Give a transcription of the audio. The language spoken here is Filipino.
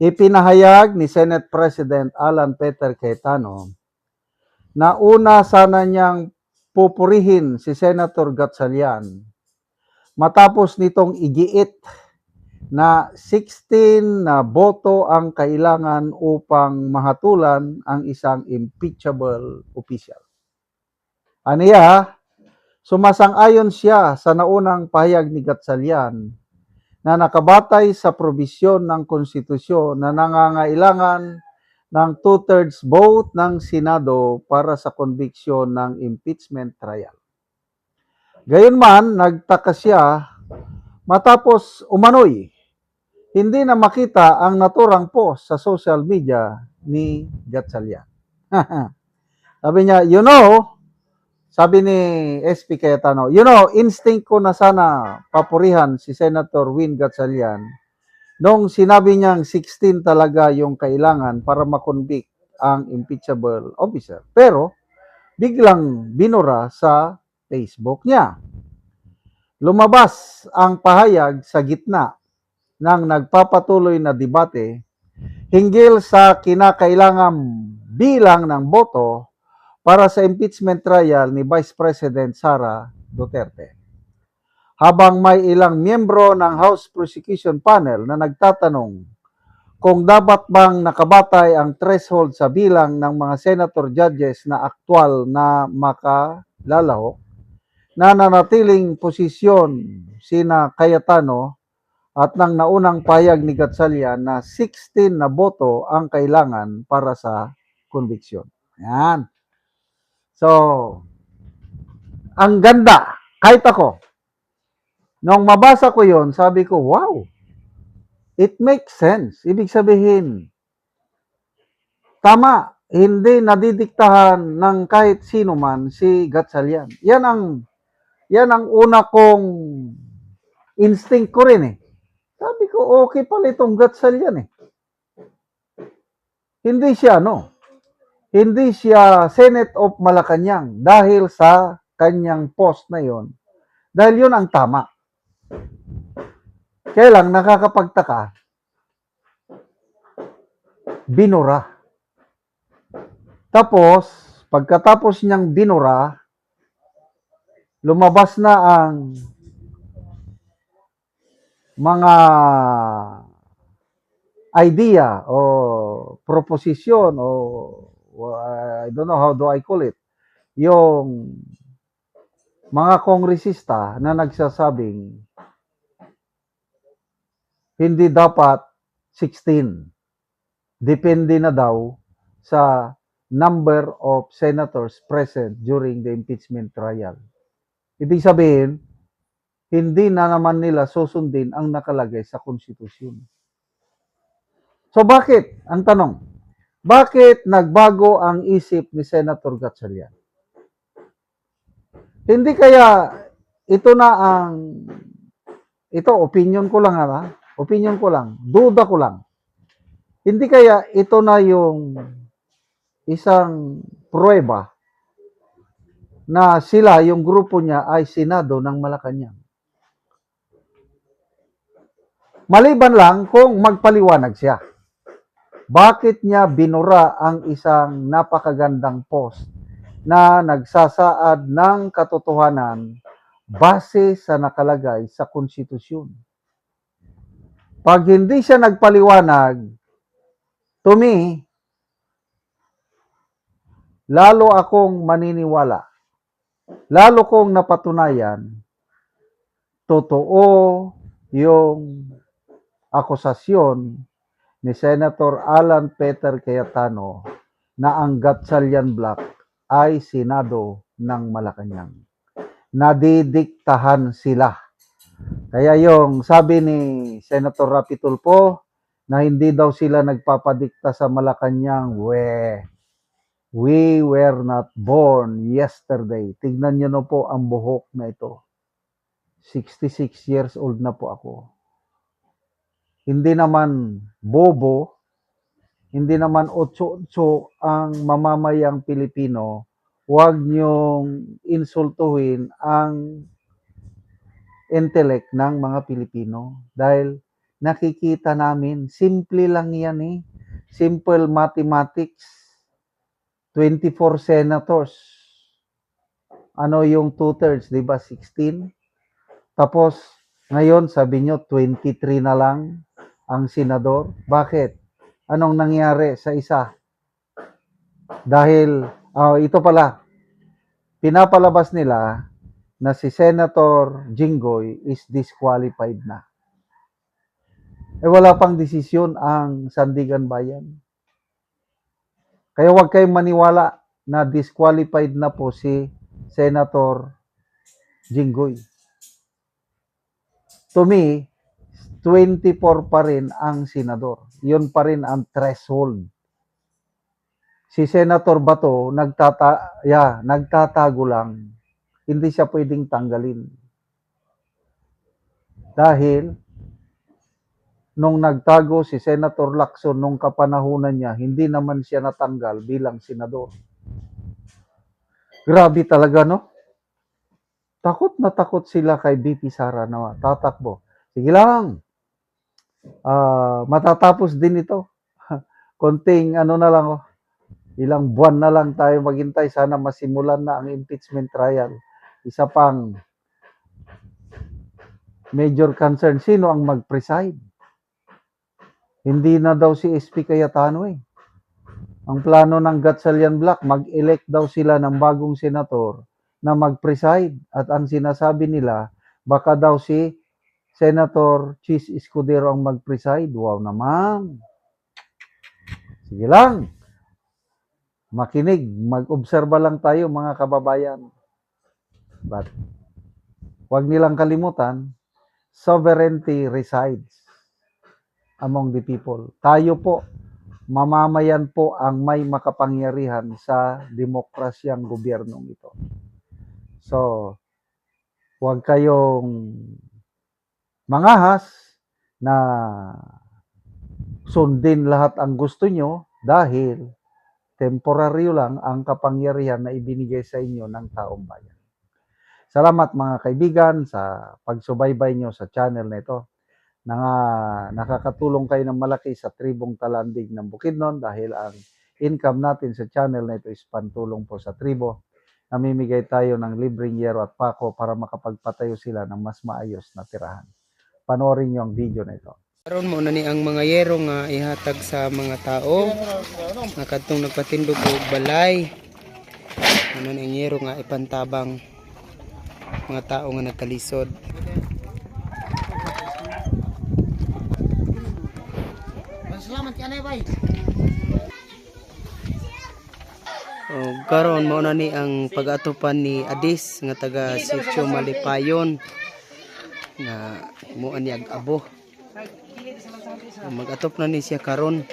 Ipinahayag ni Senate President Alan Peter Cayetano na una sana niyang pupurihin si Senator Gatchalian matapos nitong igiit na 16 na boto ang kailangan upang mahatulan ang isang impeachable official. Aniya, sumasang-ayon siya sa naunang pahayag ni Gatchalian na nakabatay sa probisyon ng konstitusyon na nangangailangan ng 2/3 vote ng Senado para sa konbiksyon ng impeachment trial. Gayunman, nagtaka siya matapos umano'y hindi na makita ang naturang post sa social media ni Gatchalian. Sabi niya, sabi ni SP Cayetano, instinct ko na sana papurihan si Senator Win Gatchalian nung sinabi niyang 16 talaga yung kailangan para makonvict ang impeachable officer. Pero, biglang binura sa Facebook niya. Lumabas ang pahayag sa gitna ng nagpapatuloy na debate hinggil sa kinakailangang bilang ng boto para sa impeachment trial ni Vice President Sara Duterte. Habang may ilang miyembro ng House Prosecution Panel na nagtatanong kung dapat bang nakabatay ang threshold sa bilang ng mga senator judges na aktwal na makalalahok, na nanatiling posisyon sina Cayetano at ng naunang pahayag ni Gatchalian na 16 na boto ang kailangan para sa conviction. Yan. So, ang ganda. Kahit ako, nung mabasa ko yon, sabi ko, wow, it makes sense. Ibig sabihin, tama, hindi nadidiktahan ng kahit sino man si Gatchalian. Yan ang una kong instinct ko rin eh. Sabi ko, okay pala itong Gatchalian eh. Hindi siya Senate of Malacanang dahil sa kanyang post na yon. Dahil yun ang tama. Kaya lang nakakapagtaka, binura. Tapos, pagkatapos niyang binura, lumabas na ang mga idea o proposisyon o I don't know how do I call it, yung mga kongresista na nagsasabing hindi dapat 16. Depende na daw sa number of senators present during the impeachment trial. Ibig sabihin, hindi na naman nila susundin ang nakalagay sa konstitusyon. So bakit? Ang tanong, bakit nagbago ang isip ni Senator Gatchalian? Hindi kaya ito opinion ko lang duda ko lang. Hindi kaya ito na yung isang pruweba na sila, yung grupo niya ay Senado ng Malacanang. Maliban lang kung magpaliwanag siya. Bakit niya binura ang isang napakagandang post na nagsasaad ng katotohanan base sa nakalagay sa konstitusyon? Pag hindi siya nagpaliwanag, to me, lalo akong maniniwala, lalo kong napatunayan, totoo yung akusasyon ni Senator Alan Peter Cayetano na ang Gatchalian Block ay Senado ng Malacanang. Nadidiktahan sila. Kaya yung sabi ni Senator Rapi Tulfo na hindi daw sila nagpapadikta sa Malacanang, we were not born yesterday. Tignan nyo na po ang buhok na ito. 66 years old na po ako. Hindi naman bobo, hindi naman otso-otso ang mamamayang Pilipino. Huwag niyong insultuhin ang intellect ng mga Pilipino dahil nakikita namin, simple lang yan eh. Simple mathematics. 24 senators. Ano yung 2/3, di ba? 16. Tapos, ngayon, sabi nyo, 23 na lang ang senador. Bakit? Anong nangyari sa isa? Dahil, ito pala, pinapalabas nila na si Senator Jinggoy is disqualified na. Wala pang desisyon ang Sandigan Bayan. Kaya huwag kayong maniwala na disqualified na po si Senator Jinggoy. To me, 24 pa rin ang senador. Yun pa rin ang threshold. Si Senator Bato, nagtatago lang. Hindi siya pwedeng tanggalin. Dahil, nung nagtago si Senator Lacson nung kapanahunan niya, hindi naman siya natanggal bilang senador. Grabe talaga, no? Takot na takot sila kay BP Sara na tatakbo. Sige lang. Matatapos din ito. Konting ano na lang, ilang buwan na lang tayo maghintay. Sana masimulan na ang impeachment trial. Isa pang major concern, sino ang mag-preside? Hindi na daw si SP Cayetano eh. Ang plano ng Gatchalian Black, mag-elect daw sila ng bagong senator na mag-preside. At ang sinasabi nila, baka daw si Senator Chis Escudero ang mag-preside. Wow naman. Sige lang. Makinig, mag-obserba lang tayo mga kababayan. But, huwag nilang kalimutan, sovereignty resides among the people. Tayo po, mamamayan po ang may makapangyarihan sa demokrasyang gobyernong ito. So, huwag kayong mangahas na sundin lahat ang gusto nyo dahil temporaryo lang ang kapangyarihan na ibinigay sa inyo ng taong bayan. Salamat mga kaibigan sa pagsubaybay nyo sa channel na ito. Nakakatulong kayo ng malaki sa tribong Talandig ng Bukidnon dahil ang income natin sa channel na ito is pantulong po sa tribo. Namimigay tayo ng libreng yero at pako para makapagpatayo sila ng mas maayos na tirahan. Panoorin nyo ang video na ito. Karon mo na ni ang mga yero nga ihatag sa mga tao nga kadtong nagpatindog og balay. Ano ni ang yero nga ipantabang mga tao nga nagkalisod. Salamat kanay bay. Karon mo na ni ang pag-atupan ni Adis nga taga Sitio Malipayon nga mo ani ag-abo. Mag-atop na ni siya karon